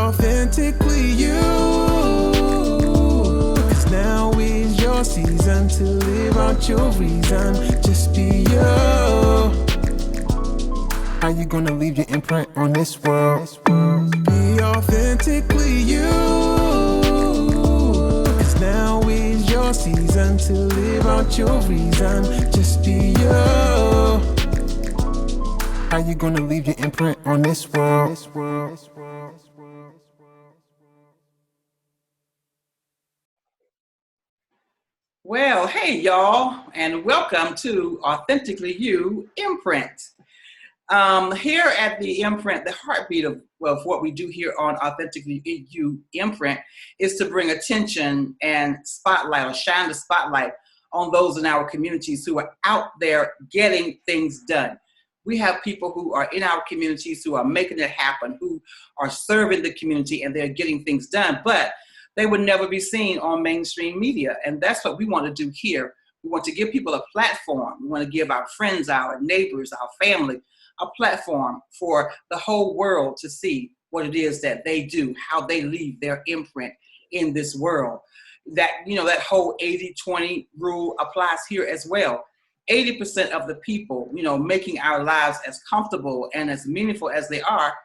authentically you. 'Cause now is your season to live out your reason. Just be you. How you gonna leave your imprint on this world? Be authentically you. 'Cause now is your season to live out your reason. Just be you. How you gonna leave your imprint on this world? Well, hey y'all, and welcome to Authentically You Imprint. Here at the Imprint, the heartbeat of what we do here on Authentically You Imprint is to bring attention and spotlight or shine the spotlight on those in our communities who are out there getting things done. We have people who are in our communities who are making it happen, who are serving the community, and they're getting things done, but they would never be seen on mainstream media. And that's what we want to do here. We want to give people a platform. We want to give our friends, our neighbors, our family, a platform for the whole world to see what it is that they do, how they leave their imprint in this world. That, that whole 80-20 rule applies here as well. 80% of the people, making our lives as comfortable and as meaningful as they are,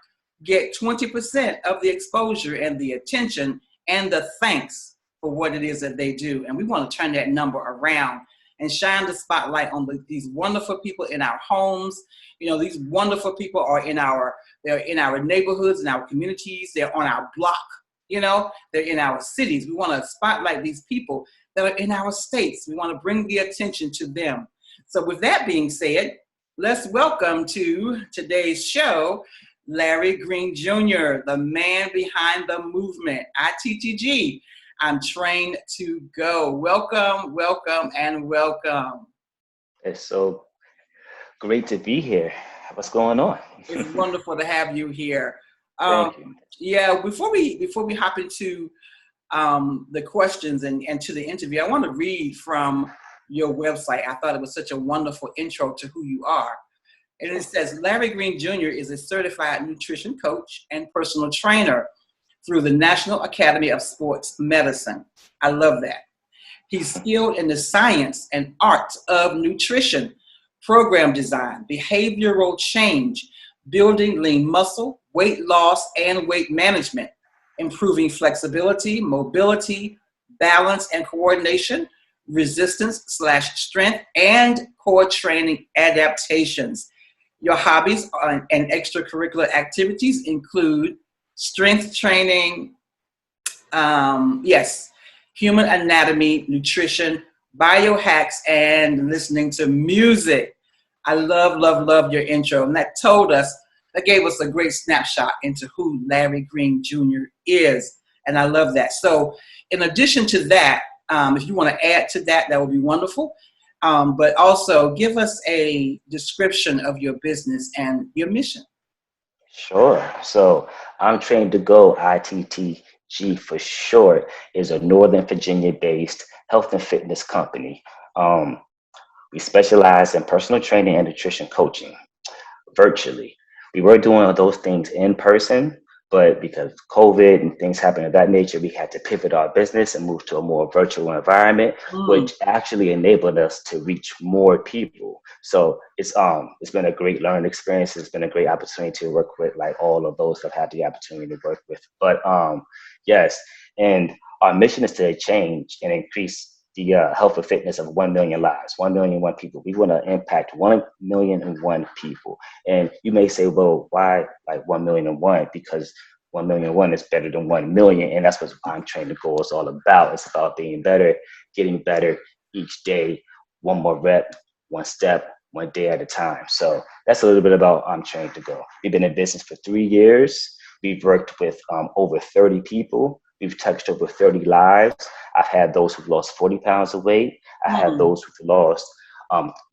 get 20% of the exposure and the attention and the thanks for what it is that they do. And we want to turn that number around and shine the spotlight on these wonderful people in our homes. These wonderful people are they're in our neighborhoods, in our communities, they're on our block, they're in our cities. We want to spotlight these people that are in our states. We want to bring the attention to them. So with that being said, let's welcome to today's show, Larry Green Jr., the man behind the movement, ITTG. I'm trained to go. Welcome, welcome, and welcome. It's so great to be here. What's going on? It's wonderful to have you here. Thank you. Yeah, before we hop into the questions and to the interview, I want to read from your website. I thought it was such a wonderful intro to who you are. And it says, Larry Green Jr. is a certified nutrition coach and personal trainer through the National Academy of Sports Medicine. I love that. He's skilled in the science and art of nutrition, program design, behavioral change, building lean muscle, weight loss, and weight management, improving flexibility, mobility, balance and coordination, resistance/strength, and core training adaptations. Your hobbies and extracurricular activities include strength training, human anatomy, nutrition, biohacks, and listening to music. I love your intro. And that gave us a great snapshot into who Larry Green Jr. is. And I love that. So in addition to that, if you want to add to that, that would be wonderful. But also give us a description of your business and your mission. Sure. So I'm trained to go. ITTG for short is a Northern Virginia-based health and fitness company. We specialize in personal training and nutrition coaching virtually. We were doing those things in person, but because of COVID and things happening of that nature, we had to pivot our business and move to a more virtual environment, which actually enabled us to reach more people. So it's been a great learning experience. It's been a great opportunity to work with like all of those that I've had the opportunity to work with. But yes, and our mission is to change and increase the health and fitness of 1 million lives, 1,000,001 people. We want to impact 1,000,001 people. And you may say, well, why like 1,000,001? Because 1,000,001 is better than 1 million. And that's what I'm trained to go is all about. It's about being better, getting better each day, one more rep, one step, one day at a time. So that's a little bit about I'm trained to go. We've been in business for 3 years. We've worked with over 30 people. We've touched over 30 lives. I've had those who've lost 40 pounds of weight. I have those who've lost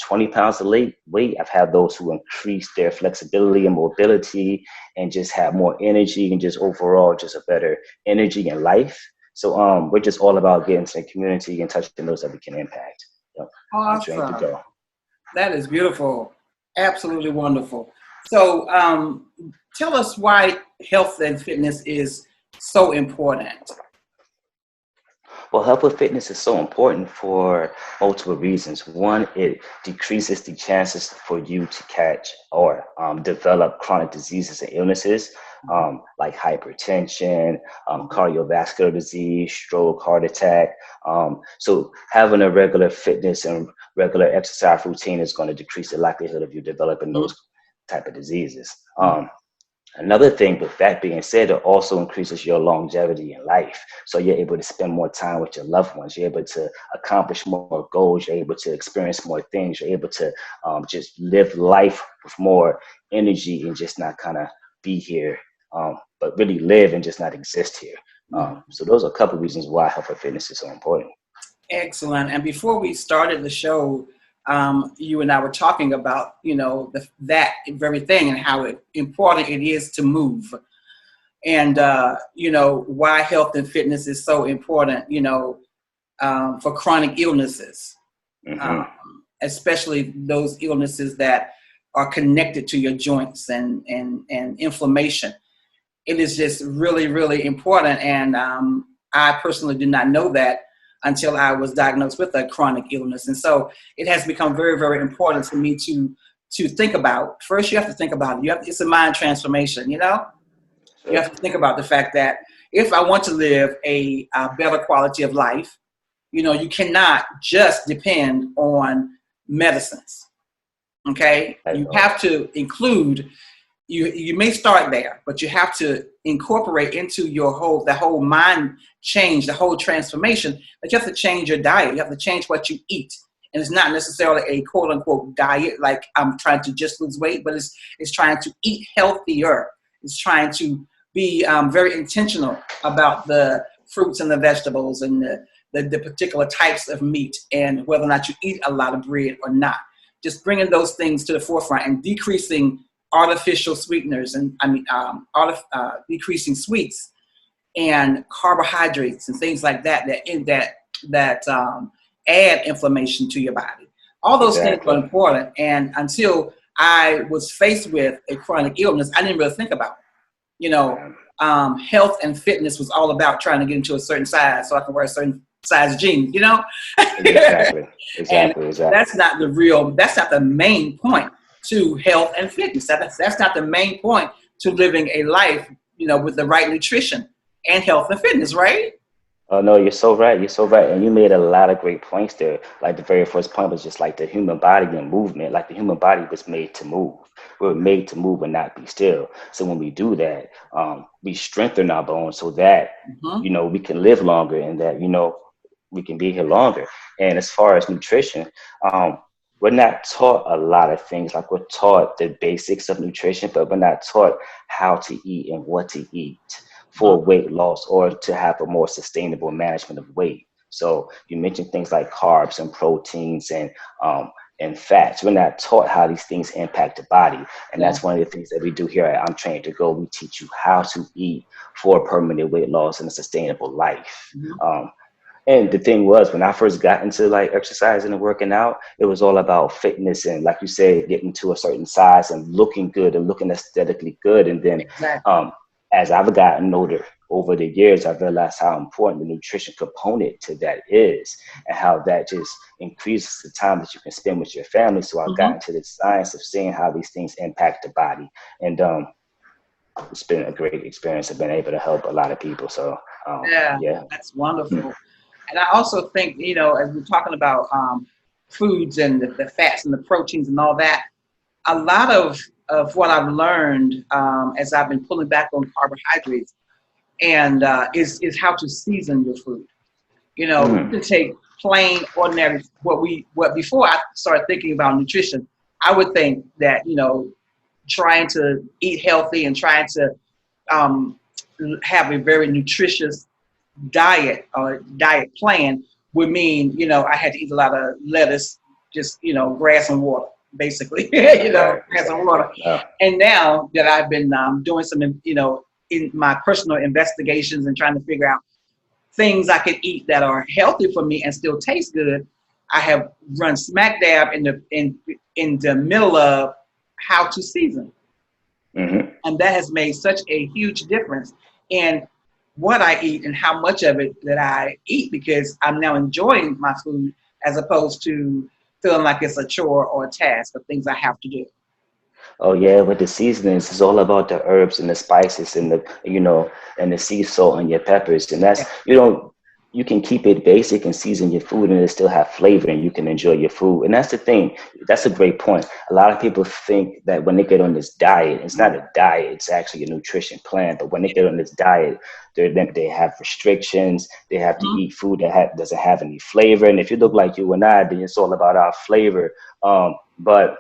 20 pounds of weight. I've had those who increased their flexibility and mobility and just have more energy and just overall just a better energy in life. So we're just all about getting to the community and touching those that we can impact. Awesome. I'm trained to go. That is beautiful. Absolutely wonderful. So tell us why health and fitness is so important? Well, health and fitness is so important for multiple reasons. One, it decreases the chances for you to catch or develop chronic diseases and illnesses like hypertension, cardiovascular disease, stroke, heart attack. So having a regular fitness and regular exercise routine is going to decrease the likelihood of you developing those type of diseases. Another thing, with that being said, it also increases your longevity in life. So you're able to spend more time with your loved ones. You're able to accomplish more goals. You're able to experience more things. You're able to just live life with more energy and just not kind of be here, but really live and just not exist here. So those are a couple of reasons why health and fitness is so important. Excellent. And before we started the show, you and I were talking about, that very thing and how important it is to move. And, why health and fitness is so important, for chronic illnesses, Hmm. especially those illnesses that are connected to your joints and inflammation. It is just really, really important. And I personally did not know that until I was diagnosed with a chronic illness. And so it has become very, very important to me to think about. First, you have to think about it. It's a mind transformation, You Sure. have to think about the fact that if I want to live a better quality of life, you cannot just depend on medicines, okay? At You all. have to include, you may start there, but you have to incorporate into the whole mind change, the whole transformation, that you have to change your diet. You have to change what you eat. And it's not necessarily a quote unquote diet, like I'm trying to just lose weight, but it's trying to eat healthier. It's trying to be very intentional about the fruits and the vegetables and the particular types of meat and whether or not you eat a lot of bread or not. Just bringing those things to the forefront and decreasing artificial sweeteners and decreasing sweets and carbohydrates and things like that add inflammation to your body. All those things are Exactly. important. And until I was faced with a chronic illness, I didn't really think about it. Um, Health and fitness was all about trying to get into a certain size so I can wear a certain size jeans, exactly. And Exactly. Exactly. that's not the main point to health and fitness. That's not the main point to living a life, with the right nutrition and health and fitness, right? Oh no, you're so right. You're so right. And you made a lot of great points there. Like the very first point was just like the human body and movement. Like the human body was made to move. We were made to move and not be still. So when we do that, we strengthen our bones so that, Mm-hmm. we can live longer and that, we can be here longer. And as far as nutrition, um, we're not taught a lot of things. Like we're taught the basics of nutrition, but we're not taught how to eat and what to eat for weight loss or to have a more sustainable management of weight. So you mentioned things like carbs and proteins and fats. We're not taught how these things impact the body. And Yeah. that's one of the things that we do here at I'm Trained to Go. We teach you how to eat for permanent weight loss and a sustainable life. Mm-hmm. And the thing was, when I first got into like exercising and working out, it was all about fitness and, like you said, getting to a certain size and looking good and looking aesthetically good. And then Exactly. um, as I've gotten older over the years, I've realized how important the nutrition component to that is and how that just increases the time that you can spend with your family. So I've Mm-hmm. gotten to the science of seeing how these things impact the body. And it's been a great experience. I've been able to help a lot of people. So Yeah, yeah. that's wonderful. And I also think, as we're talking about foods and the fats and the proteins and all that, a lot of what I've learned as I've been pulling back on carbohydrates and is how to season your food. You Mm, can take plain, ordinary, what before I started thinking about nutrition, I would think that, trying to eat healthy and trying to um, have a very nutritious diet or diet plan would mean, I had to eat a lot of lettuce, just, grass and water, basically, right, grass and exactly. water. No, And now that I've been doing some, in my personal investigations and trying to figure out things I could eat that are healthy for me and still taste good, I have run smack dab in the middle of how to season. hmm And that has made such a huge difference in what I eat and how much of it that I eat, because I'm now enjoying my food as opposed to feeling like it's a chore or a task of things I have to do. Oh yeah, with the seasonings, it's all about the herbs and the spices and the and the sea salt and your peppers, and Yeah. that's you can keep it basic and season your food and it still have flavor and you can enjoy your food. And that's the thing. That's a great point. A lot of people think that when they get on this diet, it's not a diet, it's actually a nutrition plan. But when they get on this diet, they have restrictions. They have to Mhm. eat food that doesn't have any flavor. And if you look like you and I, then it's all about our flavor. But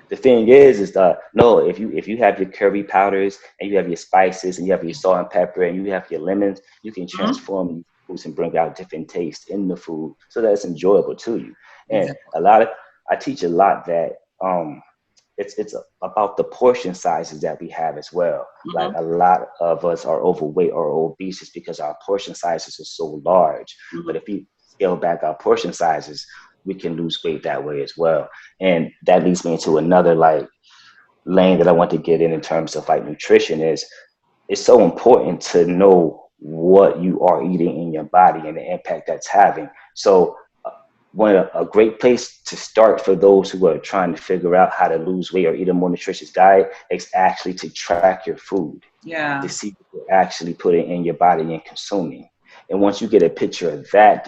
the thing is that no, if you have your curry powders and you have your spices and you have your salt and pepper and you have your lemons, you can Mhm. transform these foods and bring out different tastes in the food so that it's enjoyable to you. And Exactly. I teach a lot that it's about the portion sizes that we have as well. Like Mhm. a lot of us are overweight or obese just because our portion sizes are so large. But Mhm. if we scale back our portion sizes, we can lose weight that way as well. And that leads me into another like lane that I want to get in terms of like nutrition is it's so important to know what you are eating in your body and the impact that's having. So a great place to start for those who are trying to figure out how to lose weight or eat a more nutritious diet is actually to track your food to Yeah. see what you're actually putting in your body and consuming. And once you get a picture of that,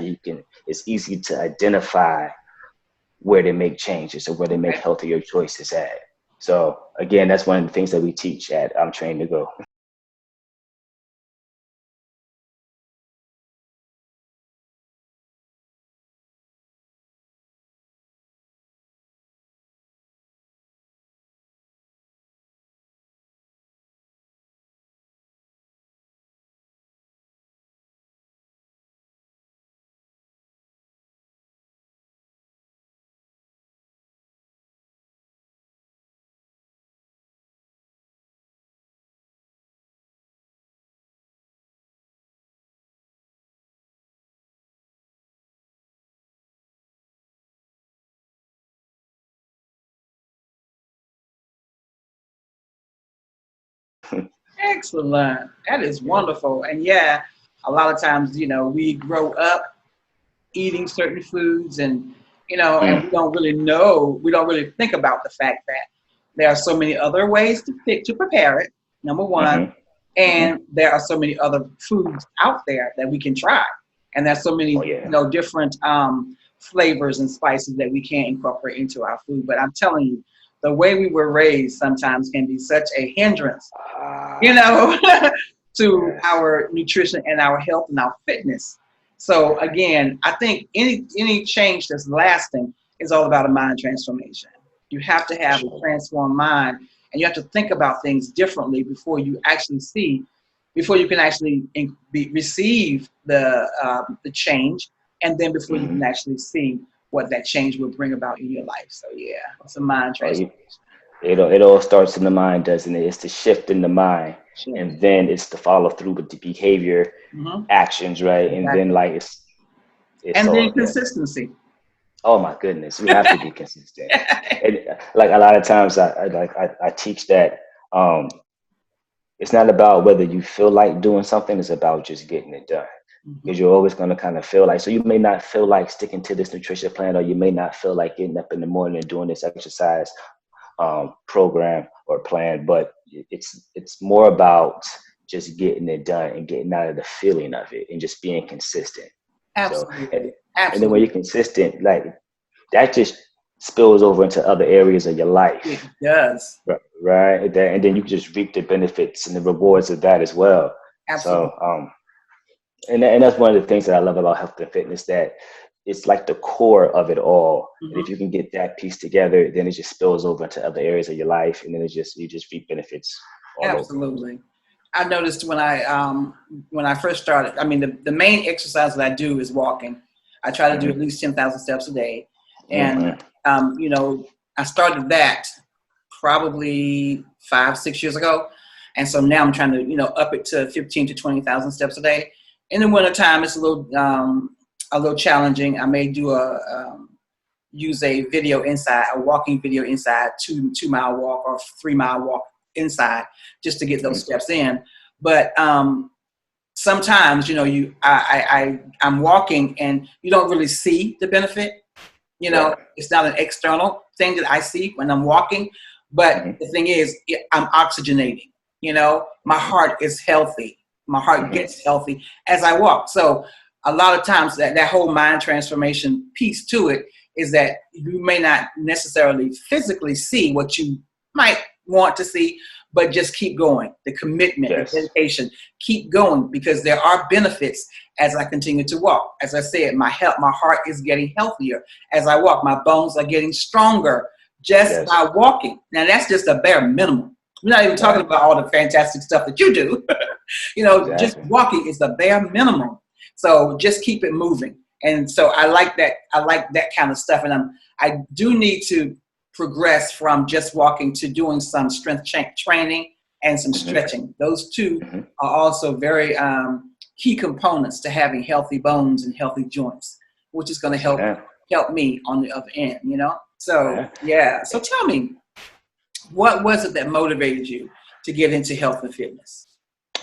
it's easy to identify where they make changes or where they make Okay. healthier choices at. So again, that's one of the things that we teach at I'm Trained to Go. Excellent. That is Yeah. wonderful. And yeah, a lot of times, we grow up eating certain foods and, and Mm, we don't really think about the fact that there are so many other ways to prepare it, number one. mm-hmm, mm-hmm. And there are so many other foods out there that we can try. And there's so many, Oh yeah. different flavors and spices that we can incorporate into our food. But I'm telling you, the way we were raised sometimes can be such a hindrance, you Ah, know, to yes. our nutrition and our health and our fitness. So Right. again, I think any change that's lasting is all about a mind transformation. You have to For have a sure. transformed mind, and you have to think about things differently before you can actually receive the change, and then before you Mm-hmm. can actually see what that change will bring about in your life. So yeah, it's a mind Oh, transformation. it all starts in the mind, doesn't it? It's the shift in the mind, Sure. and then it's the follow through with the behavior, Hmm. actions, right? And then Exactly. like it's And then all yeah. consistency. Oh my goodness, we have to be consistent. And like a lot of times, I teach that um, it's not about whether you feel like doing something; it's about just getting it done. Because Mhm. you're always going to kind of feel like, so you may not feel like sticking to this nutrition plan, or you may not feel like getting up in the morning and doing this exercise program or plan, but it's more about just getting it done and getting out of the feeling of it and just being consistent. So, Absolutely. and then when Absolutely. you're consistent, like that just spills over into other areas of your It life, does. right? And then you can just reap the benefits and the rewards of that as well. So, Absolutely. and that's one of the things that I love about health and fitness, that it's like the core of it all. And if Hmm. you can get that piece together, then it just spills over into other areas of your life, and then you just reap benefits all over. Absolutely. I noticed when I first started, I mean the main exercise that I do is walking. I try to do at Hmm. least 10,000 steps a day. And Hmm. I started that probably 5, 6 years ago. And so now I'm trying to, up it to 15 to 20,000 steps a day. In the wintertime, it's a little challenging. I may use a video inside, a walking video inside, 2 mile walk or 3 mile walk inside, just to get those steps in. But sometimes, you know, I'm walking and you don't really see the benefit. You know, Right. it's not an external thing that I see when I'm walking, but Mhm. the thing is, I'm oxygenating. You know, my Mhm. heart is healthy. My heart Mhm. gets healthy as I walk. So a lot of times that whole mind transformation piece to it is that you may not necessarily physically see what you might want to see, but just keep going. The commitment, the Yes. dedication, keep going because there are benefits as I continue to walk. As I said, my heart is getting healthier as I walk. My bones are getting stronger just Yes. by walking. Now that's just a bare minimum. We're not even talking Right. about all the fantastic stuff that you do. You know, just Exactly. walking is the bare minimum. So just keep it moving. And so I like that. I like that kind of stuff. And I do need to progress from just walking to doing some strength training and some Mhm. stretching. Those two Mhm. are also very key components to having healthy bones and healthy joints, which is going to Yes, ma'am. help me on the other end, you know? So, Yeah. yeah. So tell me, what was it that motivated you to get into health and fitness?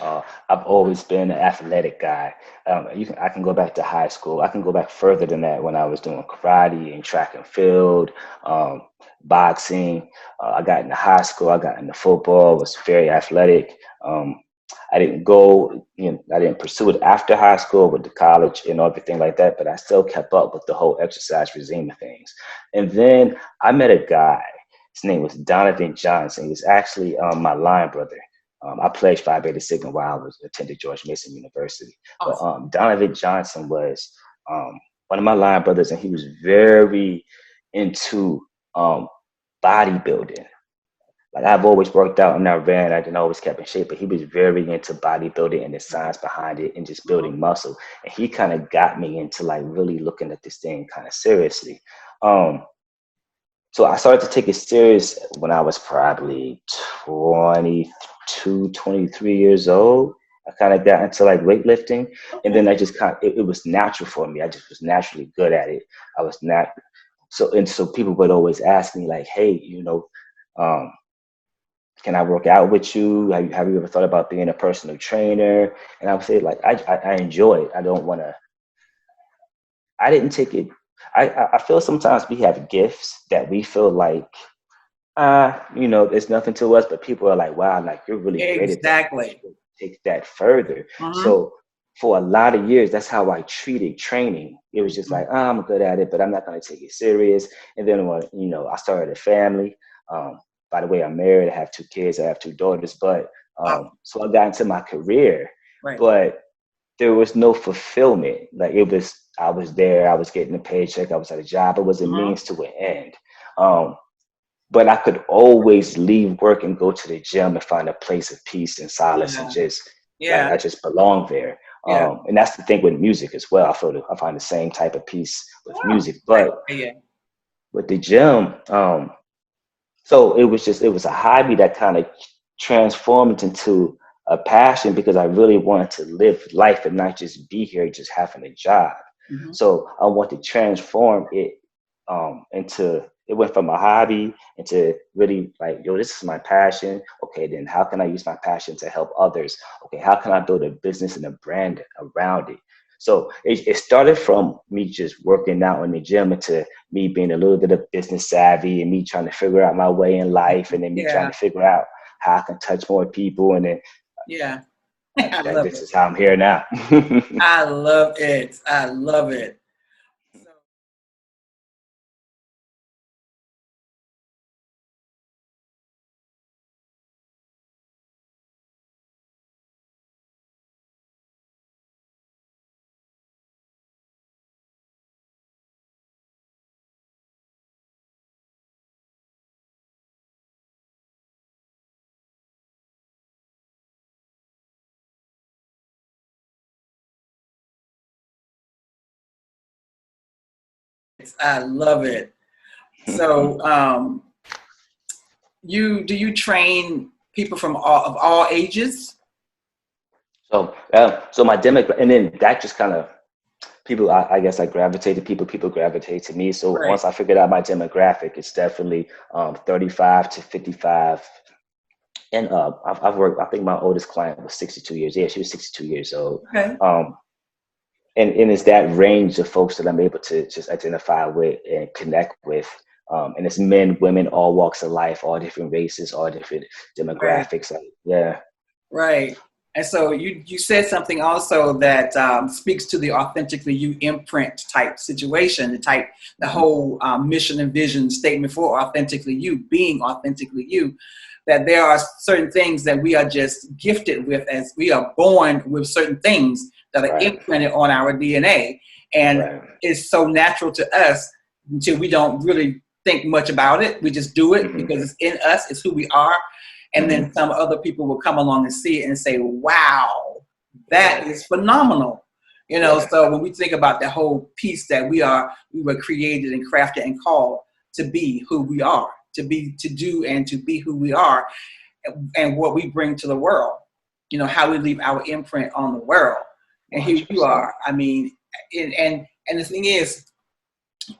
Uh, I've always been an athletic guy. I can go back to high school. I can go back further than that when I was doing karate and track and field, um, boxing. I got into high school. I got into football. Was very athletic. I didn't go, I didn't pursue it after high school with the college and everything like that. But I still kept up with the whole exercise regime of things. And then I met a guy. His name was Donovan Johnson. He was actually my line brother. I pledged Phi Beta Sigma while I was attending George Mason University. But Awesome. Donovan Johnson was one of my line brothers, and he was very into um, bodybuilding. Like I've always worked out and I ran, I didn't always kept in shape, but he was very into bodybuilding and the science behind it and just Mhm. building muscle. And he kind of got me into like really looking at this thing kind of seriously. Um, so I started to take it serious when I was probably 22, 23 years old. I kind of got into like weightlifting, and Okay. then I just it was natural for me. I just was naturally good at it. I was not so people would always ask me like, "Hey, um, can I work out with you? Have you ever thought about being a personal trainer?" And I would say like, I enjoy it. I don't want to. I didn't take it. I feel sometimes we have gifts that we feel like it's nothing to us, but people are like, wow, like you're really great at that. You Exactly. should take that further. Mm-hmm. So for a lot of years, that's how I treated training. It was just like, I'm good at it, but I'm not going to take it serious. And then when, I started a family. By the way, I'm married. I have 2 kids. I have 2 daughters. But Awesome. so I got into my career, Right. but there was no fulfillment. Like I was there. I was getting a paycheck. I was at a job. It was a Mm-hmm. means to an end. Um, but I could always leave work and go to the gym and find a place of peace and solace and Yeah. just like Yeah. I just belong there. Yeah. And that's the thing with music as well. I find the same type of peace with Wow. music, Right. but Yeah. with the gym, so it was a hobby that kind of transformed into a passion because I really wanted to live life and not just be here just having a job. Mm-hmm. So I want to transform it into it went from a hobby into really like, yo, this is my passion. Okay, then how can I use my passion to help others? Okay, how can I build a business and a brand around it? So it started from me just working out in the gym into me being a little bit of business savvy and me trying to figure out my way in life and then me trying Yeah. to figure out how I can touch more people. And then Yeah. I love this it. is how I'm here now. I love it. I love it. So, I love it. So, do you train people from all ages? So my demographic, and then that just kind of people. I guess I gravitate to people. People gravitate to me. So Right. once I figured out my demographic, it's definitely 35 to 55 And I've worked. I think my oldest client was 62 years. Yeah, she was 62 years old. Okay. Um, and it's that range of folks that I'm able to just identify with and connect with. And it's men, women, all walks of life, all different races, all different Right. demographics. Yeah, Right. And so you said something also that speaks to the authentically you imprint type situation, the hmm whole mission and vision statement for authentically you, being authentically you, that there are certain things that we are just gifted with as we are born with certain things that are right, imprinted on our DNA. And right. it's so natural to us until we don't really think much about it. We just do it hmm because it's in us, it's who we are, and then hmm some other people will come along and see it and say, wow, that Yeah, is phenomenal. yeah, So when we think about the whole piece that we were created and crafted and called to be who we are, to do and to be who we are, and what we bring to the world, how we leave our imprint on the world. And here you 100%. are. I mean, and the thing is,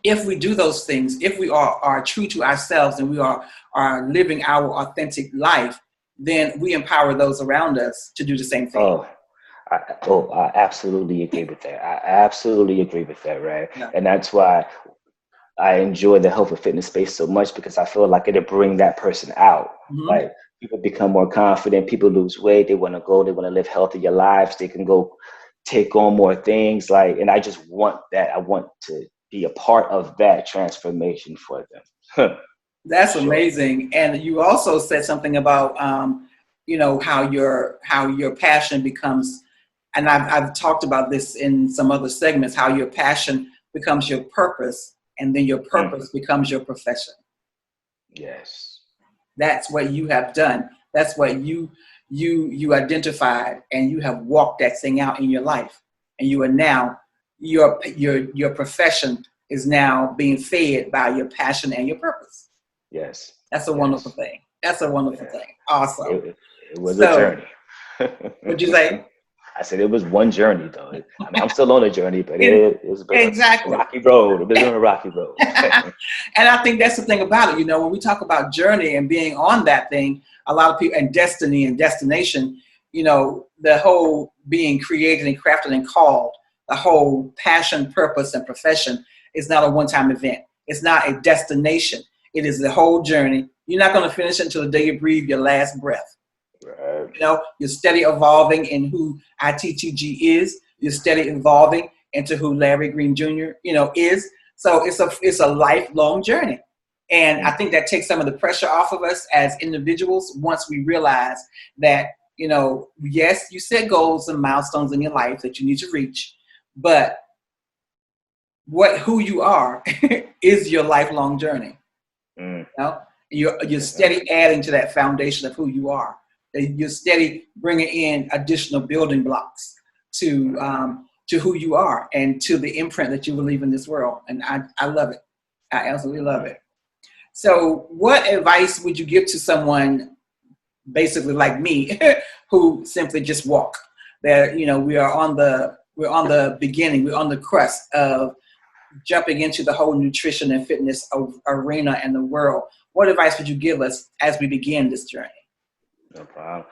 if we do those things, if we are true to ourselves and we are living our authentic life, then we empower those around us to do the same thing. Oh, I absolutely agree with that. I absolutely agree with that, right? Yeah. And that's why I enjoy the health and fitness space so much because I feel like it'll bring that person out. Hmm. Like people become more confident, people lose weight, they want to go, they want to live healthier lives, they can go take on more things. Like, and I just want that. I want to be a part of that transformation for them. For That's sure. amazing. And you also said something about, how your passion becomes, and I've talked about this in some other segments, how your passion becomes your purpose, and then your Mm, purpose becomes your profession. yes. That's what you have done. That's what you identified, and you have walked that thing out in your life. And you are now your profession is now being fed by your passion and your purpose. Yes. That's a wonderful Yes. thing. That's a wonderful Yeah. thing. Awesome. It was a So, journey. would you say? I said it was one journey though. I mean, I'm still on a journey, but it's been a Exactly. rocky road. It's been a rocky road. And I think that's the thing about it. When we talk about journey and being on that thing, a lot of people, and destiny and destination, the whole being created and crafted and called, the whole passion, purpose, and profession is not a one-time event. It's not a destination. It is the whole journey. You're not going to finish it until the day you breathe your last breath. Right. You're steady evolving in who ITTG is. You're steady evolving into who Larry Green Jr. Is. So it's a lifelong journey, and I Mm, think that takes some of the pressure off of us as individuals once we realize that yes, you set goals and milestones in your life that you need to reach, but who you are is your lifelong journey. mm, You're exactly. steady adding to that foundation of who you are. You're steady bringing in additional building blocks to who you are and to the imprint that you will leave in this world. And I love it. I absolutely love Mm. it. So, what advice would you give to someone basically like me who simply just walk? That we're on the beginning, we're on the crust of jumping into the whole nutrition and fitness arena and the world. What advice would you give us as we begin this journey? No problem.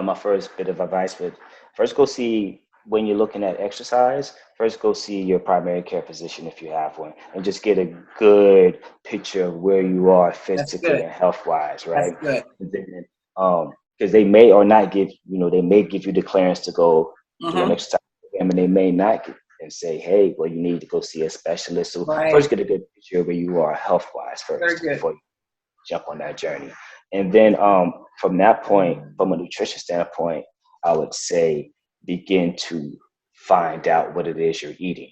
My first bit of advice would first go see when you're looking at exercise. First, go see your primary care physician if you have one, and just get a good picture of where you are That's physically good. and health wise, That's right? good. And then, because they may or not give, they may give you the clearance to go do an Mm-hmm. exercise program, and they may not and say, hey, well, you need to go see a specialist. So Right. first, get a good picture of where you are health wise Very first good. before jump on that journey. And then from that point, from a nutrition standpoint, I would say begin to find out what it is you're eating.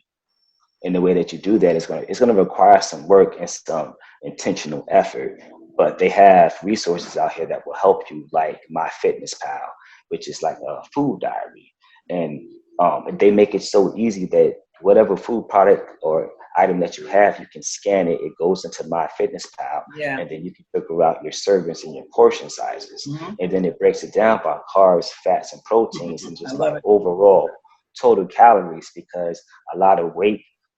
And the way that you do that is going to require some work and some intentional effort. But they have resources out here that will help you, like MyFitnessPal, which is like a food diary. And they make it so easy that whatever food product or item that you have, you can scan it. It goes into MyFitnessPal, Yeah. and then you can figure out your servings and your portion sizes. Mm-hmm. And then it breaks it down by carbs, fats, and proteins, and I just love like it. overall total calories, because a lot of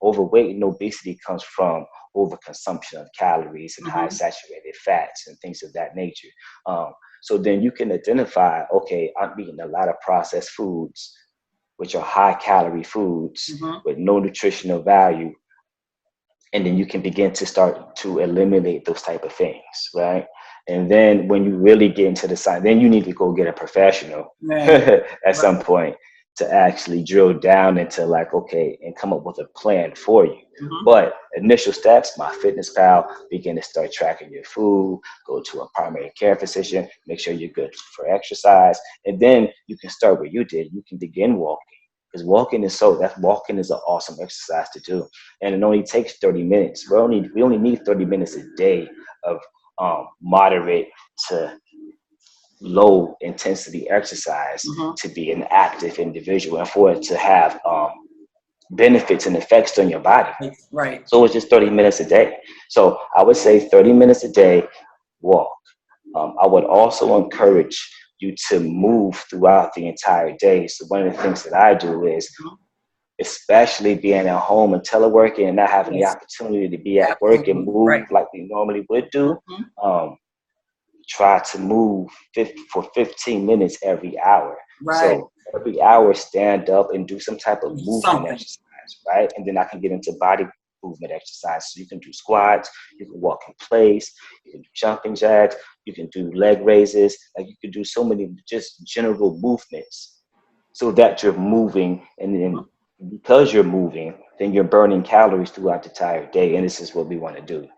overweight and obesity comes from overconsumption of calories and high Mm-hmm. saturated fats and things of that nature. Um, So then you can identify, okay, I'm eating a lot of processed foods, which are high calorie foods with no nutritional value. And then you can begin to start to eliminate those type of things, right? And then when you really get into the science, then you need to go get a professional at some point to actually drill down into like, okay, and come up with a plan for you. But initial steps, MyFitnessPal, begin to start tracking your food, go to a primary care physician, make sure you're good for exercise. And then you can start what you did. You can begin walking. Because walking is an awesome exercise to do. And it only takes 30 minutes. We only need 30 minutes a day of moderate to low intensity exercise to be an active individual and for it to have benefits and effects on your body. Right. So it's just 30 minutes a day. So I would say 30 minutes a day, walk. I would also encourage you to move throughout the entire day. So one of the things that I do is, especially being at home and teleworking and not having the opportunity to be at work and move like we normally would do, try to move for 15 minutes every hour. So every hour, stand up and do some type of movement exercise, right? And then I can get into body movement exercise. So you can do squats, you can walk in place, you can do jumping jacks, you can do leg raises, like you can do so many just general movements so that you're moving. And then because you're moving, then you're burning calories throughout the entire day. And this is what we want to do.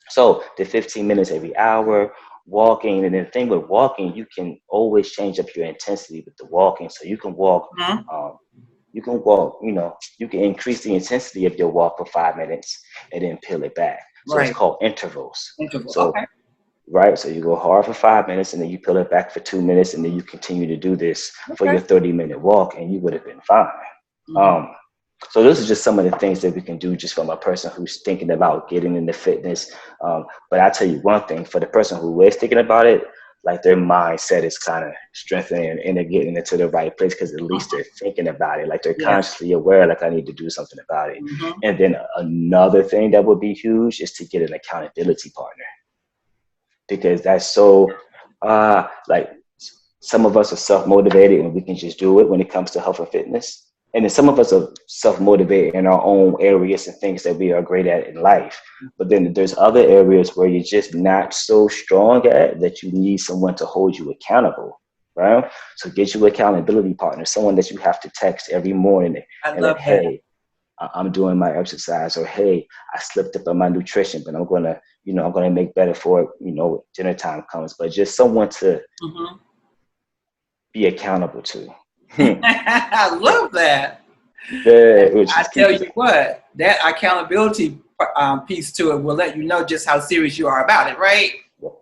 So the 15 minutes every hour, walking. And then the thing with walking, you can always change up your intensity with the walking. So you can walk, you can increase the intensity of your walk for 5 minutes and then peel it back. So it's called intervals. So, so you go hard for 5 minutes and then you peel it back for 2 minutes and then you continue to do this for your 30-minute walk and you would have been fine. So this is just some of the things that we can do just from a person who's thinking about getting into fitness. But I tell you one thing, for the person who is thinking about it, like their mindset is kind of strengthening and they're getting into the right place because at least they're thinking about it. Like they're consciously aware, like I need to do something about it. And then another thing that would be huge is to get an accountability partner. Because that's so, like some of us are self-motivated and we can just do it when it comes to health and fitness. And then some of us are self-motivated in our own areas and things that we are great at in life. But then there's other areas where you're just not so strong at that you need someone to hold you accountable, right? So get you an accountability partner, someone that you have to text every morning and like, hey, I'm doing my exercise, or hey, I slipped up on my nutrition, but I'm gonna make better for it, dinner time comes. But just someone to be accountable to. I love that. I tell you what, that accountability piece to it will let you know just how serious you are about it, right?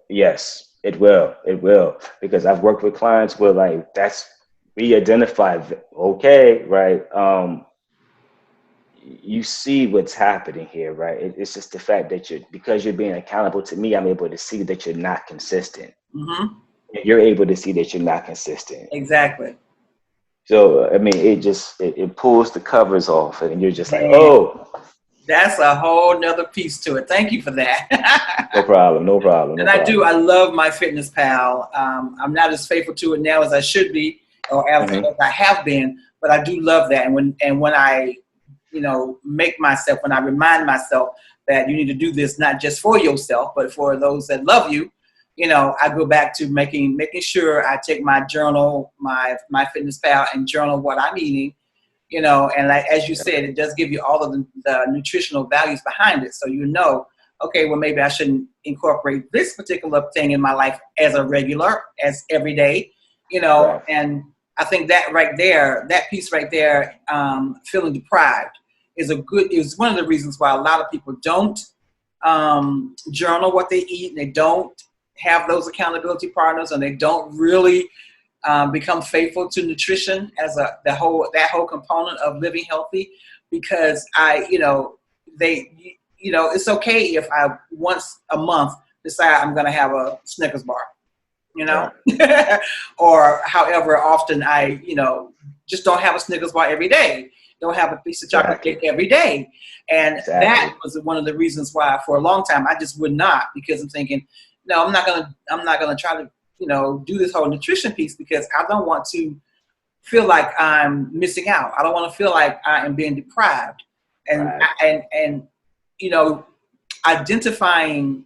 Yes, it will. It will. Because I've worked with clients where like we identify, okay, right? You see what's happening here, right? It's just the fact that because you're being accountable to me, I'm able to see that you're not consistent. You're able to see that you're not consistent. Exactly. So, I mean, it pulls the covers off and you're just like, oh. That's a whole nother piece to it. Thank you for that. No problem. I love MyFitnessPal. I'm not as faithful to it now as I should be or as I have been, but I do love that. And when I, when I remind myself that you need to do this not just for yourself, but for those that love you, I go back to making sure I take my journal, my MyFitnessPal, and journal what I'm eating, and like, as you said, it does give you all of the nutritional values behind it. So, okay, well, maybe I shouldn't incorporate this particular thing in my life as every day, and I think that right there, that piece right there, feeling deprived is one of the reasons why a lot of people don't journal what they eat, and they don't have those accountability partners, and they don't really become faithful to nutrition as that whole component of living healthy. Because it's okay if I once a month decide I'm going to have a Snickers bar, or however often I just don't have a Snickers bar every day. Don't have a piece of chocolate cake every day. And that was one of the reasons why for a long time I just would not, because I'm thinking, no, I'm not gonna try to, do this whole nutrition piece because I don't want to feel like I'm missing out. I don't want to feel like I am being deprived. And Right. you know, identifying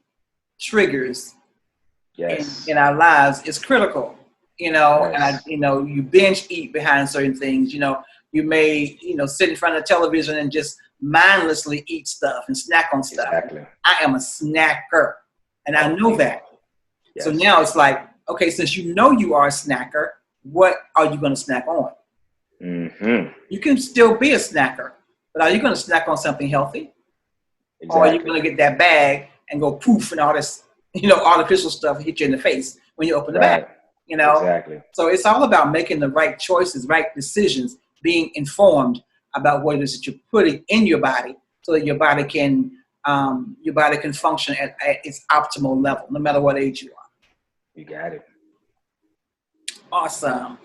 triggers Yes. in our lives is critical. And Yes. you binge eat behind certain things. You may, sit in front of the television and just mindlessly eat stuff and snack on stuff. Exactly. I am a snacker, and I Oh, know me too. that. So Yes. now it's like, okay, since you know you are a snacker, what are you going to snack on? Mm-hmm. You can still be a snacker, but are you going to snack on something healthy? Or are you Exactly. going to get that bag and go poof and all this, artificial stuff hit you in the face when you open the bag? Right. You know, Exactly. so it's all about making the right choices, right decisions, being informed about what it is that you're putting in your body, so that your body can function at its optimal level, no matter what age you are. You got it. Awesome.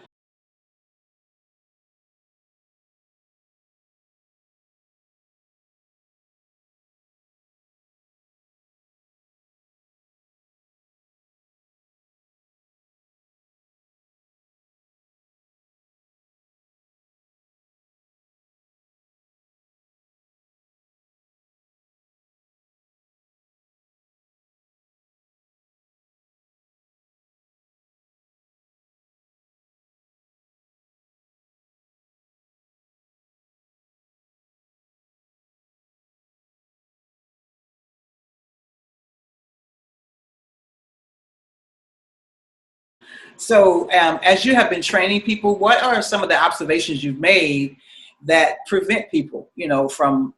So, as you have been training people, what are some of the observations you've made that prevent people, from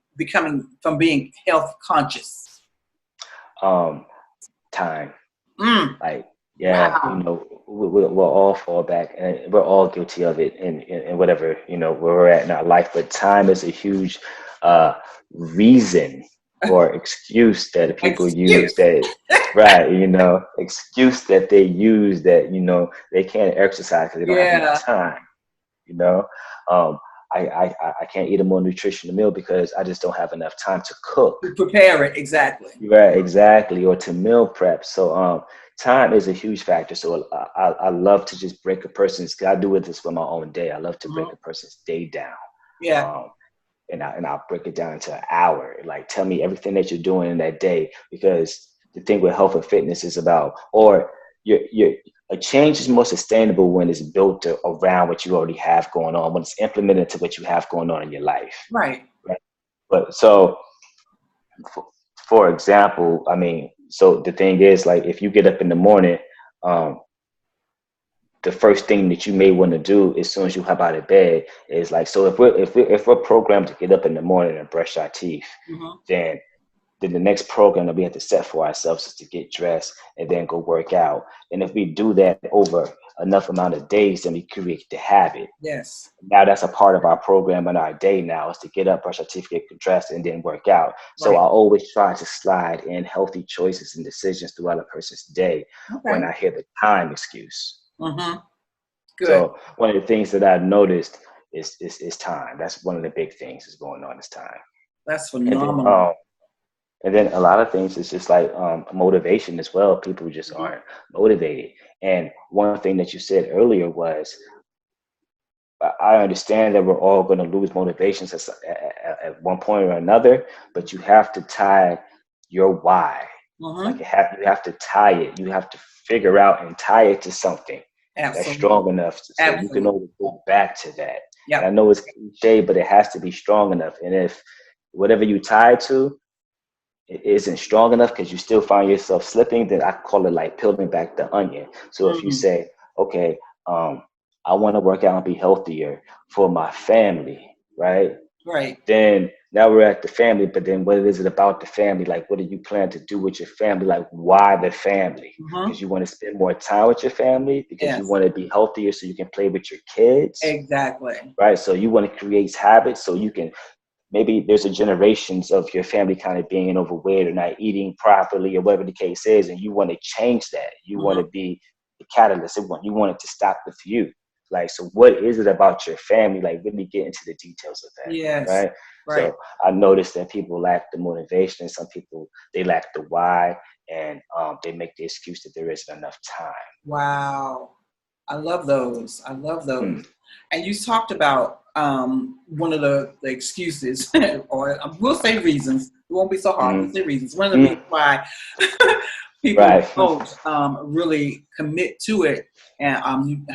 being health conscious? Um, Time. Mm, Like, yeah, wow. we'll all fall back, and we're all guilty of it in whatever, where we're at in our life. But time is a huge uh, reason or excuse that people use Excuse. that, right, excuse that they use that, they can't exercise because they don't have enough Yeah. time, you know. Um, I can't eat a more nutritional meal because I just don't have enough time to cook. To prepare it, exactly. Right, exactly, or to meal prep. So, time is a huge factor. So, I love to just break a person's. 'Cause I do it this for my own day. I love to break Mhm. a person's day down, Yeah. um, and I'll break it down into an hour. Like, tell me everything that you're doing in that day, because the thing with health and fitness is about, or your a change is more sustainable when it's built around what you already have going on, when it's implemented to what you have going on in your life. Right. Right. But so for, for example, I mean, so the thing is, like, if you get up in the morning, um, the first thing that you may want to do as soon as you hop out of bed is like, so if we're programmed to get up in the morning and brush our teeth, Hmm. then the next program that we have to set for ourselves is to get dressed and then go work out. And if we do that over enough amount of days, then we create the habit. Yes. Now that's a part of our program and our day now is to get up, brush our teeth, get dressed, and then work out. So Right. I always try to slide in healthy choices and decisions throughout a person's day when Okay. I hear the time excuse. Hmm. Good. So one of the things that I've noticed is time. That's one of the big things is going on, is time. That's And then phenomenal. a lot of things is just like motivation as well. People just Hmm. aren't motivated. And one thing that you said earlier was, I understand that we're all going to lose motivations at one point or another, but you have to tie your why. Like, Hmm. you have to tie it. You have to figure out and tie it to something that's Absolutely. strong enough so you can Absolutely. always go back to that. And I Yep. know it's cliche, but it has to be strong enough. And if whatever you tie to it isn't strong enough because you still find yourself slipping, then I call it like peeling back the onion. So if you Hmm. say, okay, I want to work out and be healthier for my family, right? Right. Then now we're at the family, but then what is it about the family? Like, what do you plan to do with your family? Like, why the family? Hmm. Because you want to spend more time with your family, because you Yes. want to be healthier so you can play with your kids, Exactly. right? So you want to create habits so you can, maybe there's a generations of your family kind of being overweight or not eating properly or whatever the case is, and you want to change that. You want Hmm. to be the catalyst. You want it to stop with you. Like, so what is it about your family? Like, really get into the details of that, Yes. right? Right. So I noticed that people lack the motivation. Some people, they lack the why. and they make the excuse that there isn't enough time. Wow. I love those. I love Hmm. those. And you talked about one of the excuses, or we'll say reasons. It won't be so hard. We'll Hmm. say reasons. One of the Hmm. reasons why people Right. don't really commit to it and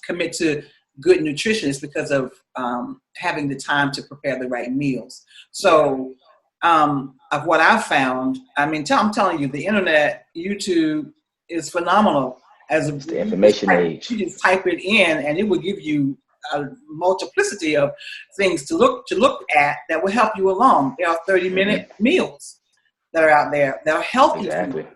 commit to good nutrition is because of having the time to prepare the right meals. Yeah. So, of what I've found, I mean, I'm telling you, the internet, YouTube is phenomenal. As It's the information age. you just type it in, and it will give you a multiplicity of things to look at that will help you along. There are 30-minute Hmm. meals that are out there that are healthy for you, Exactly.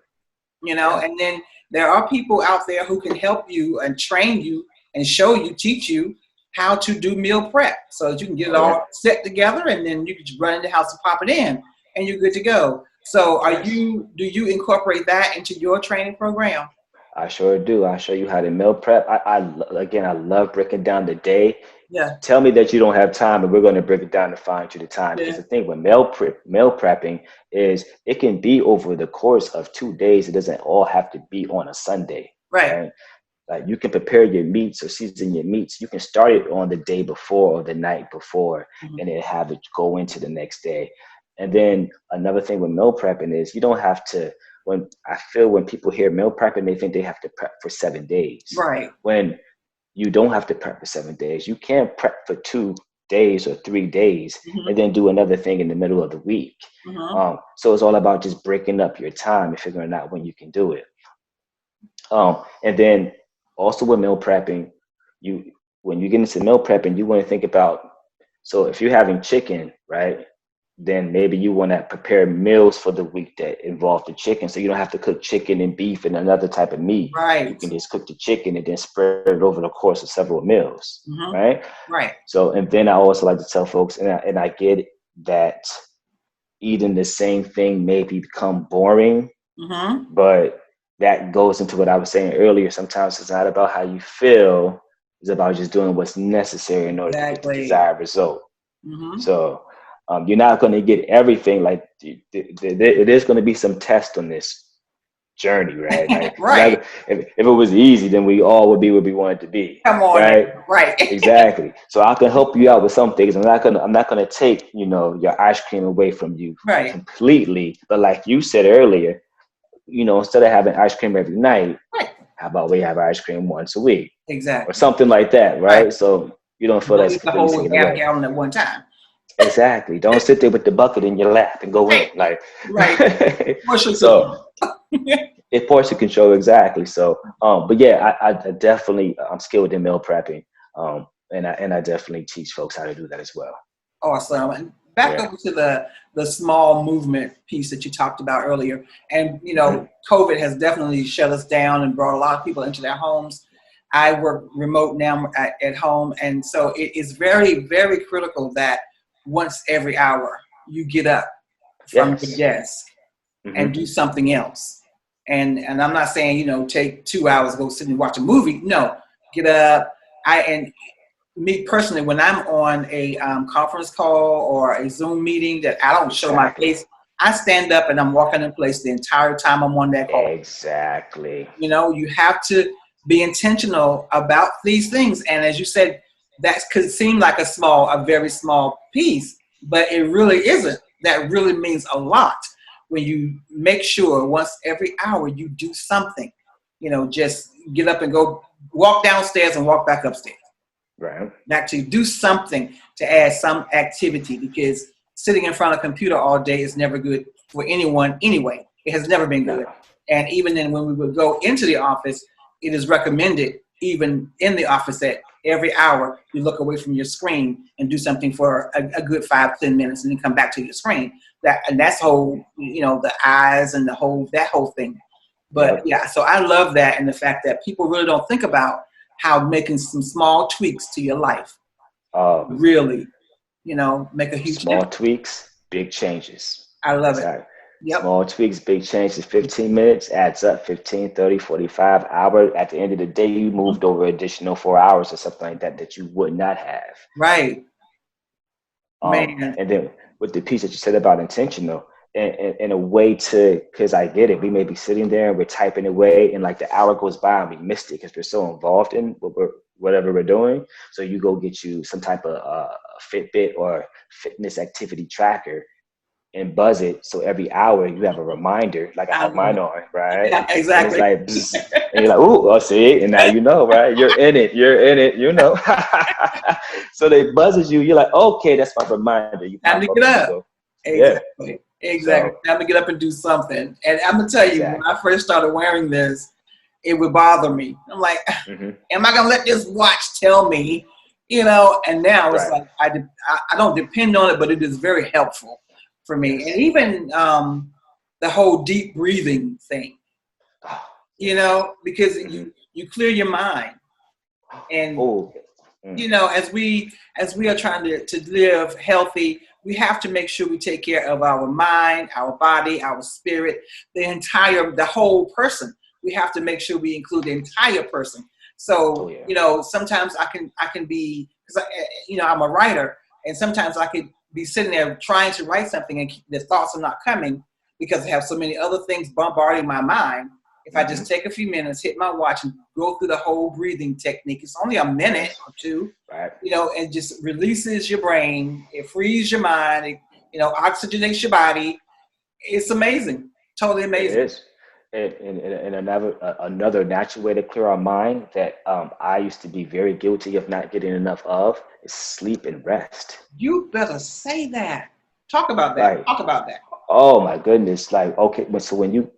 Yeah. and then there are people out there who can help you and train you and show you, teach you how to do meal prep so that you can get it Oh yeah. all set together, and then you can just run in the house and pop it in and you're good to go. So Yes. do you incorporate that into your training program? I sure do. I'll show you how to meal prep. Again, I love breaking down the day. Yeah. Tell me that you don't have time, and we're going to break it down to find you the time. Because Yeah. the thing with meal prepping is it can be over the course of 2 days. It doesn't all have to be on a Sunday, Right. right? Like you can prepare your meats or season your meats. You can start it on the day before or the night before, Mhm. and then have it go into the next day. And then another thing with meal prepping is you don't have to. When people hear meal prepping, they think they have to prep for 7 days. Right. When you don't have to prep for 7 days, you can prep for 2 days or 3 days, Hmm. and then do another thing in the middle of the week. Hmm. So it's all about just breaking up your time and figuring out when you can do it. And then also with meal prepping, you when you get into meal prepping, you want to think about, so if you're having chicken, right? Then maybe you want to prepare meals for the week that involve the chicken. So you don't have to cook chicken and beef and another type of meat. You Right. can just cook the chicken and then spread it over the course of several meals, Hmm. right? Right. So, and then I also like to tell folks, and I get that eating the same thing may become boring, Hmm. but that goes into what I was saying earlier. Sometimes it's not about how you feel, it's about just doing what's necessary in order to get the Exactly. desired result. Hmm. So you're not going to get everything. Like it is going to be some test on this journey, right? Like you're Right. not, if it was easy, then we all would be where we wanted to be, Come on right? now. Right. Exactly. So I can help you out with some things. I'm not gonna take, your ice cream away from you Right. completely. But like you said earlier, instead of having ice cream every night, Right. how about we have ice cream once a week or Exactly. something like that, Right. right? So you don't feel Don't that's eat the completely whole taken half away. gallon at one time. Exactly. Don't sit there with the bucket in your lap and go Right. in like. Right. Portion So control. it portion control, exactly. So, but yeah, I definitely I'm skilled in meal prepping, and I definitely teach folks how to do that as well. Awesome. And back Yeah. over to the small movement piece that you talked about earlier. And Hmm. COVID has definitely shut us down and brought a lot of people into their homes. I work remote now at home, and so it is very, very critical that once every hour you get up from your Yes. desk and Hmm. do something else. And I'm not saying, take 2 hours, go sit and watch a movie. No, get up. And me personally, when I'm on a conference call or a Zoom meeting that I don't show my Exactly. face, I stand up and I'm walking in place the entire time I'm on that call. Exactly. You have to be intentional about these things. And as you said, that could seem like a very small piece, but it really isn't. That really means a lot when you make sure once every hour you do something. Just get up and go walk downstairs and walk back upstairs. Right. Actually do something to add some activity, because sitting in front of a computer all day is never good for anyone anyway. It has never been good. No. And even then, when we would go into the office, it is recommended, even in the office, that every hour you look away from your screen and do something for a good 5-10 minutes, and then come back to your screen. That's whole, the eyes and that whole thing. But Yep. yeah, so I love that, and the fact that people really don't think about how making some small tweaks to your life Um, really, make a huge Small difference. tweaks, big changes. I love That's it. how. Yep. Small tweaks, big changes. 15 minutes adds up. 15, 30, 45 hour. At the end of the day, you Mhm. moved over additional 4 hours or something like that you would not have. Right. Man. And then with the piece that you said about intentional, in a way to, because I get it. We may be sitting there and we're typing away, and like the hour goes by and we missed it because we're so involved in whatever we're doing. So you go get you some type of Fitbit or fitness activity tracker and buzz it. So every hour you have a reminder, like I I have love mine it. on, right? Yeah, And it's exactly. like, bzz, and you're like, ooh, oh, see, and now you know, right? You're in it, you know. So they buzzes you. You're like, okay, that's my reminder. You Time pop to up get and you up. go, yeah. Exactly. Exactly. So Time to get up and do something. And I'm gonna tell you, when exactly. I first started wearing this, it would bother me. I'm like, Hmm. am I gonna let this watch tell me? You know, and now it's Right. like I don't depend on it, but it is very helpful for me. And Yes. even the whole deep breathing thing, Oh, you yes. know, because Hmm. you clear your mind. And Oh. Mm. you know, as we are trying to live healthy, we have to make sure we take care of our mind, our body, our spirit, the whole person. We have to make sure we include the entire person. Oh So, yeah. you know, sometimes I can be, because you know, I'm a writer, and sometimes I could be sitting there trying to write something, and the thoughts are not coming because I have so many other things bombarding my mind. If I Hmm. just take a few minutes, hit my watch, and go through the whole breathing technique, it's only a minute Yes. or two, Right. you know, and just releases your brain. It frees your mind. It, you know, oxygenates your body. It's amazing. Totally It amazing. is. And another natural way to clear our mind that I used to be very guilty of not getting enough of is sleep and rest. You better say that. Talk about that. Like, Talk about that. oh my goodness, like okay, so when you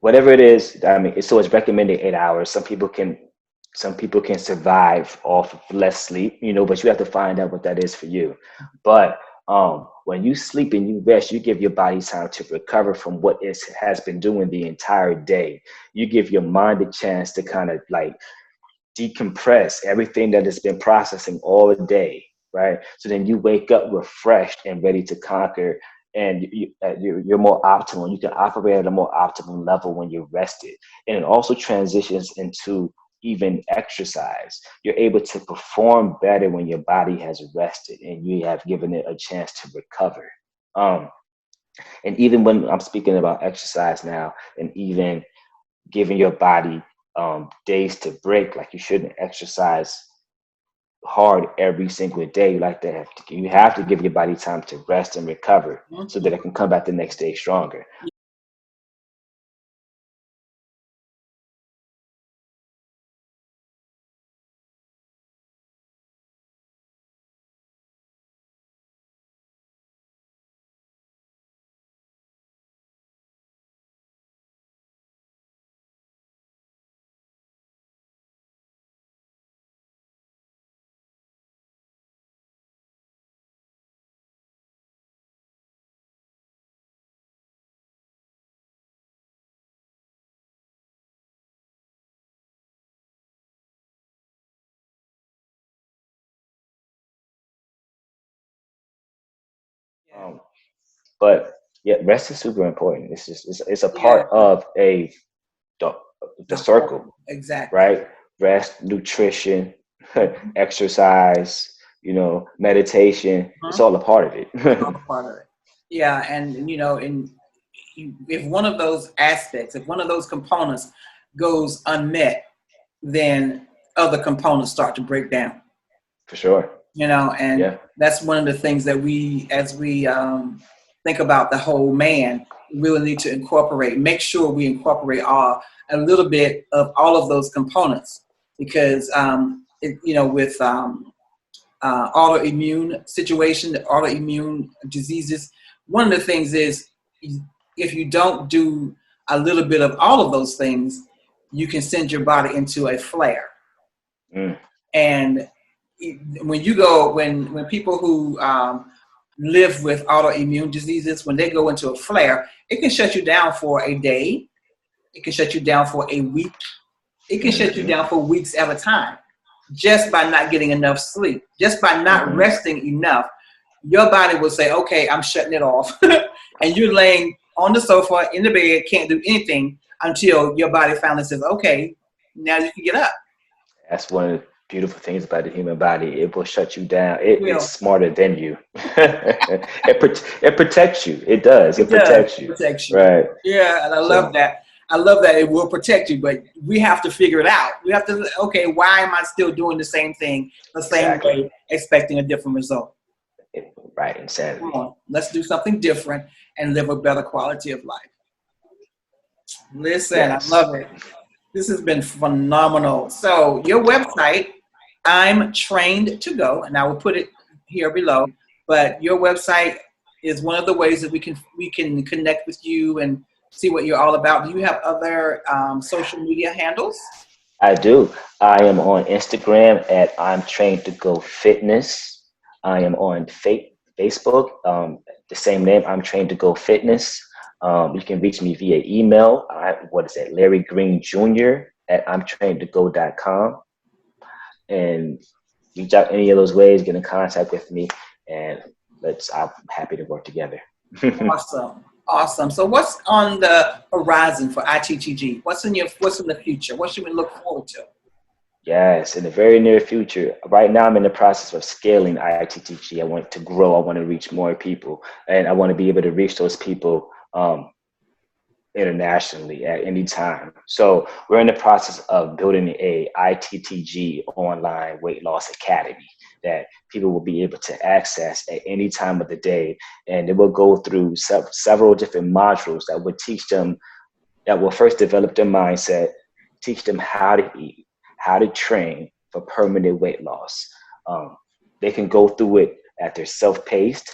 whatever it is, I mean, so it's recommended 8 hours. Some people can survive off of less sleep, you know, but you have to find out what that is for you. But when you sleep and you rest, you give your body time to recover from what it has been doing the entire day. You give your mind a chance to kind of like decompress everything that has been processing all day, right? So then you wake up refreshed and ready to conquer, and you're more optimal. You can operate at a more optimal level when you're rested. And it also transitions into even exercise. You're able to perform better when your body has rested and you have given it a chance to recover. Um, and even when I'm speaking about exercise now, and even giving your body days to break. Like you shouldn't exercise hard every single day. Like that, you have to give your body time to rest and recover so that Mhm. it can come back the next day stronger. Yeah. Um, but yeah, rest is super important. It's just it's a Yeah. part of the, the The whole. circle, Exactly. right? Rest, nutrition, exercise, you know, meditation. It's Mhm. all a part of it. All a part of it. Yeah, and you know, and if one of those aspects, if one of those components goes unmet, then other components start to break down. For sure. You know, and Yeah. that's one of the things that as we think about the whole man, we really need to make sure we incorporate a little bit of all of those components, because you know, with autoimmune situation, autoimmune diseases, one of the things is, if you don't do a little bit of all of those things, you can send your body into a flare. Mm. And when people who live with autoimmune diseases, when they go into a flare, it can shut you down for a day, it can shut you down for a week, it can shut you Hmm. down for weeks at a time, just by not getting enough sleep, just by not Hmm. resting enough. Your body will say, okay, I'm shutting it off. And you're laying on the sofa in the bed, can't do anything until your body finally says, okay, now you can get up. That's when beautiful things about the human body. It will shut you down. It's Will. smarter than you. It protects you. It does. It It does protects you. protect you. Right. Yeah, and I love So that. I love that it will protect you, but we have to figure it out. We have to, okay, why am I still doing the same thing the same exactly. way, expecting a different result? Right. Come Insanity. on, let's do something different and live a better quality of life. Listen, I Yes. love it. This has been phenomenal. So your website, I'm trained to go, and I will put it here below. But your website is one of the ways that we can connect with you and see what you're all about. Do you have other social media handles? I do. I am on Instagram at I'm Trained to Go Fitness. I am on Facebook, the same name, I'm Trained to Go Fitness. You can reach me via email. What is that? Larry Green Jr. at I'mTrainedToGo.com. And reach out any of those ways, get in contact with me, and I'm happy to work together. Awesome. Awesome. So what's on the horizon for ITTG? What's in the future? What should we look forward to? Yes, in the very near future. Right now, I'm in the process of scaling ITTG. I want to grow. I want to reach more people, and I want to be able to reach those people internationally at any time. So we're in the process of building a ITTG online weight loss academy that people will be able to access at any time of the day, and it will go through several different modules that would teach them, that will first develop their mindset, teach them how to eat, how to train for permanent weight loss. They can go through it at their self-paced.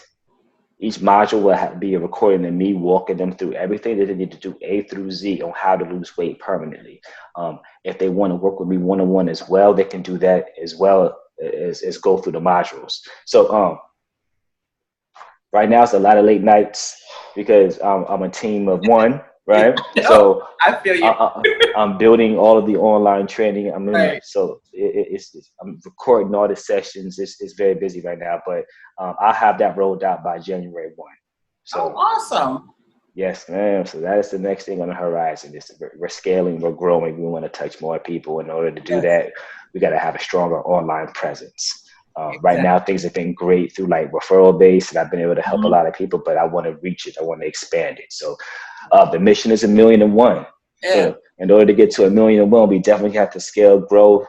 Each module will be a recording of me walking them through everything that they need to do A through Z on how to lose weight permanently. If they want to work with me one-on-one as well, they can do that as well as go through the modules. So right now it's a lot of late nights because I'm a team of one, right? Oh, So I feel you. I'm building all of the online training. Right. I'm recording all the sessions. It's very busy right now, but I'll have that rolled out by January 1. Oh, So awesome. yes, ma'am. So that is the next thing on the horizon. We're scaling, we're growing. We want to touch more people. In order to do Yes, that, we got to have a stronger online presence. Right exactly. now, things have been great through like referral based, and I've been able to help a Mhm. lot of people. But I want to reach it. I want to expand it. So the mission is 1,000,001. Yeah, So in order to get to 1,000,001, we definitely have to scale, grow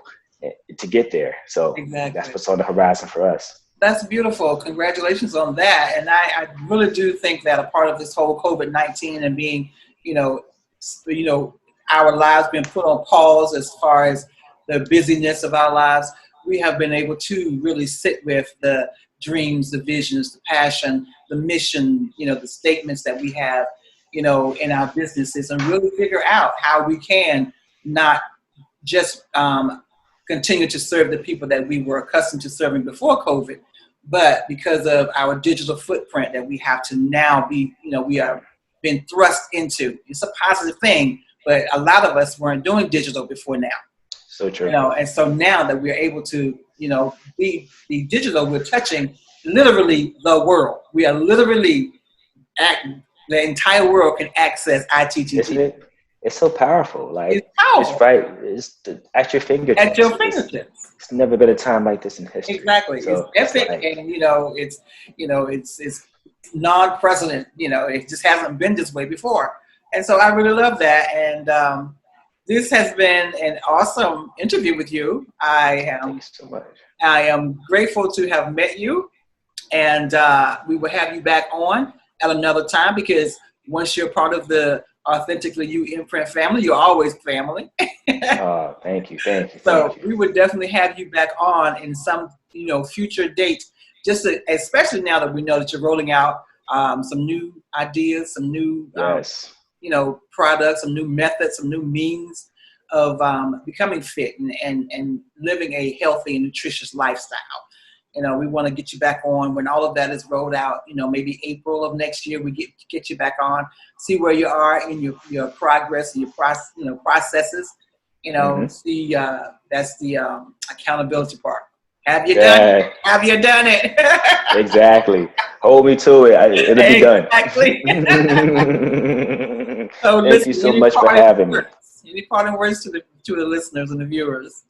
to get there. So that's exactly. what's on the horizon for us. That's beautiful. Congratulations on that. And I really do think that a part of this whole COVID-19 and being, you know, you know, our lives being put on pause as far as the busyness of our lives, we have been able to really sit with the dreams, the visions, the passion, the mission, the statements that we have, in our businesses and really figure out how we can not just continue to serve the people that we were accustomed to serving before COVID, but because of our digital footprint that we have to now be, we are been thrust into. It's a positive thing, but a lot of us weren't doing digital before now, So true. and so now that we're able to, be digital, we're touching literally the world. We are literally the entire world can access Isn't ITTG. it? It's so powerful. It's Like it's powerful right. At your at fingertips. your fingertips. It's never been a time like this in history. Exactly. It's So it's epic like, and it's non-precedent, it just hasn't been this way before. And so I really love that. And this has been an awesome interview with you. thank you so much. I am grateful to have met you, and we will have you back on at another time because once you're part of the Authentically You Imprint family, you're always family. Thank you, thank you, So thank you. we would definitely have you back on in some, future date, especially now that we know that you're rolling out some new ideas, some new, Yes. products, some new methods, some new means of becoming fit and living a healthy and nutritious lifestyle. We want to get you back on when all of that is rolled out. Maybe April of next year, we get you back on, see where you are in your progress and your processes. Hmm. See, that's the accountability part. Have you done it? Yeah, Have you done it? exactly. Hold me to it. It'll be done. Exactly. So Thank you listen, so much for having me. any parting words to the listeners and the viewers?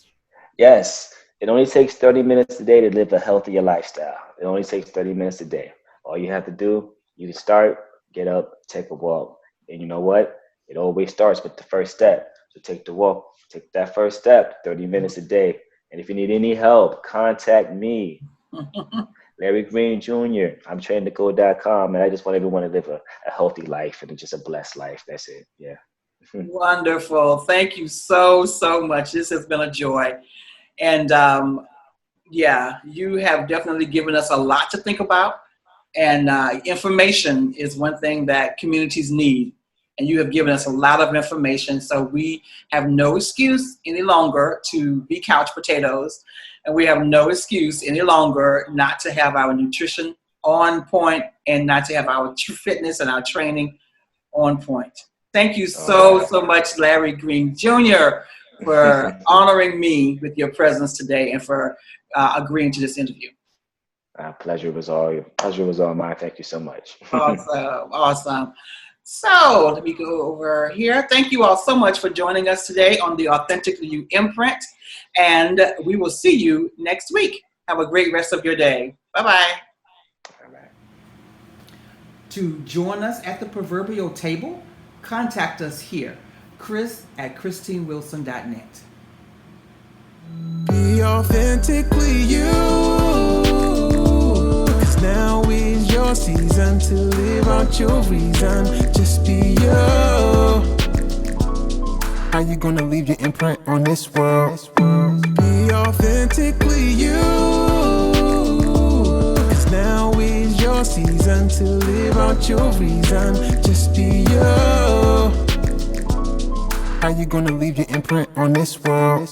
Yes. It only takes 30 minutes a day to live a healthier lifestyle. It only takes 30 minutes a day. All you have to do, you can start, get up, take a walk. And you know what? It always starts with the first step. So take the walk, take that first step, 30 minutes a day. And if you need any help, contact me, Larry Green Jr. I'm trainedtogo.com, and I just want everyone to live a healthy life and just a blessed life. That's it. Yeah. Wonderful. Thank you so, so much. This has been a joy. And yeah, you have definitely given us a lot to think about. And information is one thing that communities need. And you have given us a lot of information. So we have no excuse any longer to be couch potatoes. And we have no excuse any longer not to have our nutrition on point and not to have our fitness and our training on point. Thank you so, so much, Larry Green Jr., for honoring me with your presence today and for agreeing to this interview. Pleasure was all mine. Thank you so much. Awesome. So let me go over here. Thank you all so much for joining us today on the Authentically You imprint. And we will see you next week. Have a great rest of your day. Bye-bye. To join us at the proverbial table, contact us here, chris@christinewilson.net. Be authentically you, 'cause now is your season to live out your reason. Just be you. How you gonna leave your imprint on this world? Be authentically you, 'cause now is your season to live out your reason. Just be you. How you gonna leave your imprint on this world?